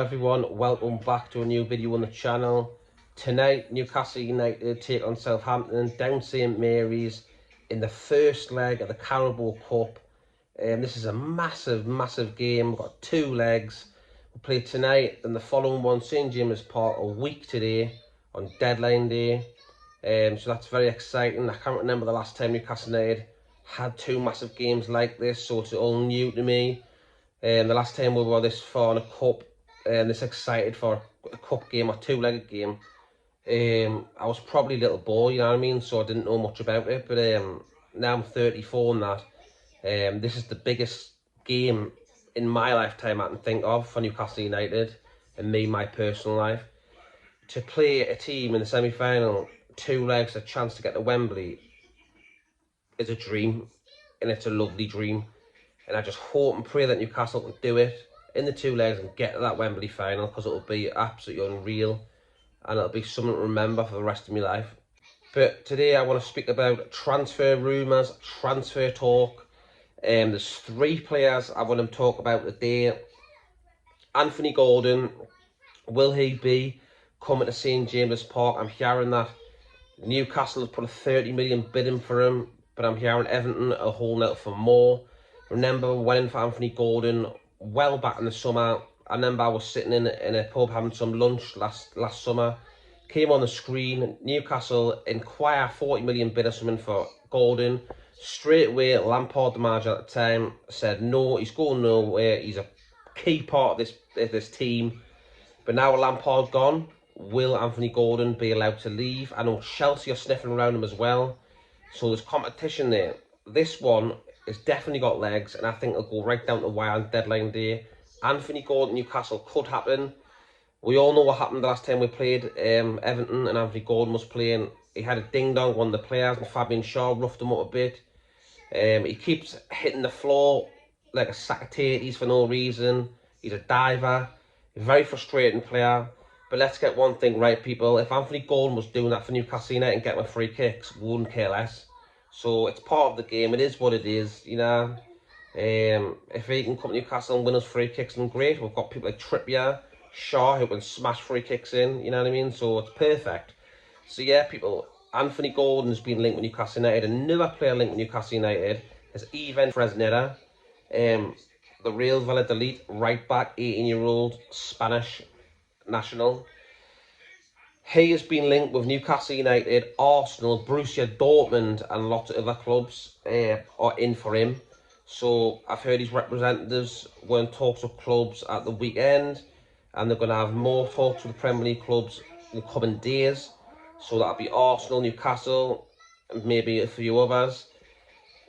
everyone, welcome back to a new video on the channel. Tonight Newcastle United take on Southampton down St Mary's in the first leg of the Carabao Cup. This is a massive game. We've got two legs. We play tonight and the following one, St James's Park, a week today on deadline day. So that's very exciting. I can't remember the last time Newcastle United had two massive games like this, so it's all new to me. The last time we were this far in a cup and this excited for a cup game or two-legged game, I was probably a little boy, you know what I mean, so I didn't know much about it. But now I'm 34 and that, this is the biggest game in my lifetime I can think of for Newcastle United and me, my personal life. To play a team in the semi-final, two legs, a chance to get to Wembley is a dream, and it's a lovely dream. And I just hope and pray that Newcastle can do it in the two legs and get to that Wembley final, because it'll be absolutely unreal and it'll be something to remember for the rest of my life. But today I want to speak about transfer rumours, transfer talk. There's three players I want to talk about today. Anthony Gordon, will he be coming to St James's Park? I'm hearing that Newcastle have put a 30 million bid in for him, but I'm hearing Everton are holding out for more. Remember, we went in for Anthony Gordon well back in the summer. I remember I was sitting in a pub having some lunch last summer. Came on the screen, Newcastle inquire 40 million bid or something for Gordon. Straight away, Lampard, the manager at the time, said no, he's going nowhere. He's a key part of this team. But now with Lampard gone, will Anthony Gordon be allowed to leave? I know Chelsea are sniffing around him as well. So there's competition there. This one has definitely got legs, and I think it'll go right down to the wire on deadline day. Anthony Gordon, Newcastle could happen. We all know what happened the last time we played Everton and Anthony Gordon was playing. He had a ding-dong, one of the players, and Fabian Shaw roughed him up a bit. He keeps hitting the floor like a sack of tatties for no reason. He's a diver, a very frustrating player. But let's get one thing right, people. If Anthony Gordon was doing that for Newcastle United and getting free kicks, we wouldn't care less. So it's part of the game. It is what it is, you know. If he can come to Newcastle and win us free kicks, then great. We've got people like Trippier, Shaw, who can smash free kicks in, you know what I mean? So it's perfect. So yeah, people, Anthony Gordon has been linked with Newcastle United. Another player linked with Newcastle United is Ivan Fresneda, the Real Valladolid right back, 18-year-old Spanish national. He has been linked with Newcastle United, Arsenal, Borussia Dortmund and lots of other clubs are in for him. So I've heard his representatives were in talks with clubs at the weekend, and they're going to have more talks with the Premier League clubs in the coming days. So that'll be Arsenal, Newcastle and maybe a few others.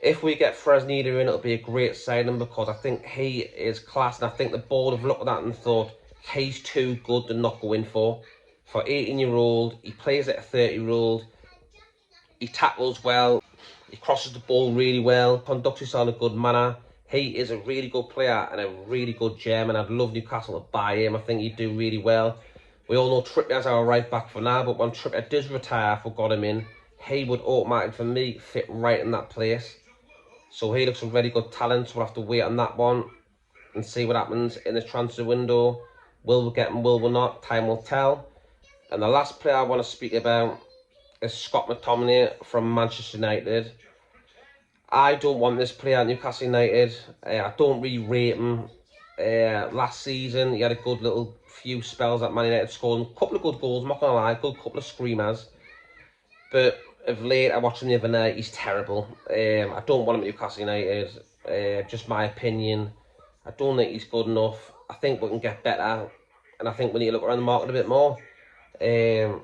If we get Fresneda in, it'll be a great signing, because I think he is class, and I think the board have looked at that and thought he's too good to not go in for. For 18-year-old, he plays at a 30-year-old, he tackles well, he crosses the ball really well, conducts himself in a good manner. He is a really good player and a really good gem, and I'd love Newcastle to buy him. I think he'd do really well. We all know Trippier's our right back for now, but when Trippier does retire, if we got him in, he would automatically, for me, fit right in that place. So he looks a very good talent, so we'll have to wait on that one and see what happens in the transfer window. Will we get him, will we not? Time will tell. And the last player I want to speak about is Scott McTominay from Manchester United. I don't want this player at Newcastle United. I don't really rate him. Last season, he had a good little few spells at Man United, scored a couple of good goals, I'm not going to lie, good couple of screamers. But of late, I watched him the other night, he's terrible. I don't want him at Newcastle United. Just my opinion. I don't think he's good enough. I think we can get better, and I think we need to look around the market a bit more. There's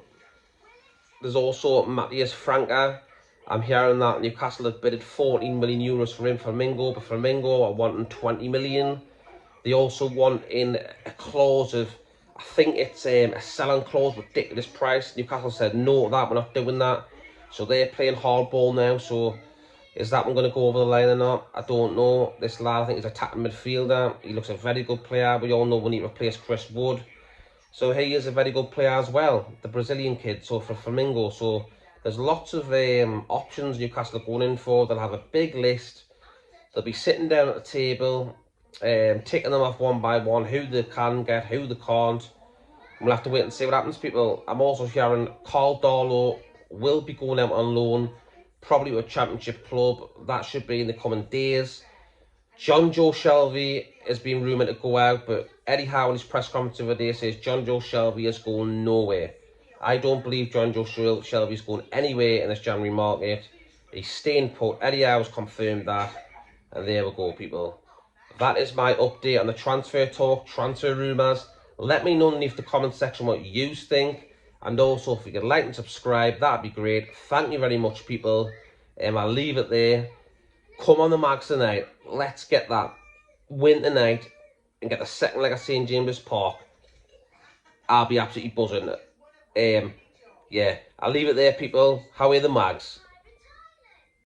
also Matthias Franca. I'm hearing that Newcastle have bidded 14 million euros for him, Flamingo, but Flamingo are wanting 20 million. They also want in a clause of, I think it's a sell-on clause, ridiculous price. Newcastle said no to that, we're not doing that. So they're playing hardball now. So is that one going to go over the line or not? I don't know. This lad, I think, is an attacking midfielder. He looks a very good player. We all know we need to replace Chris Wood. So he is a very good player as well, the Brazilian kid, so for Flamingo. So there's lots of options Newcastle are going in for. They'll have a big list. They'll be sitting down at the table taking them off one by one, who they can get, who they can't. We'll have to wait and see what happens, people. I'm also hearing Carl Darlow will be going out on loan, probably to a championship club. That should be in the coming days. John Joe Shelby has been rumoured to go out, but Eddie Howe in his press conference the other day says John Joe Shelby is going nowhere. I don't believe John Joe Shelby is going anywhere in this January market. He's staying put. Eddie Howe's confirmed that. And there we go, people. That is my update on the transfer talk, transfer rumours. Let me know underneath the comment section what you think. And also, if you could like and subscribe, that'd be great. Thank you very much, people. I'll leave it there. Come on the Mags tonight. Let's get that win tonight and get the second leg at St James's Park. I'll be absolutely buzzing. Yeah, I'll leave it there, people. How are the Mags?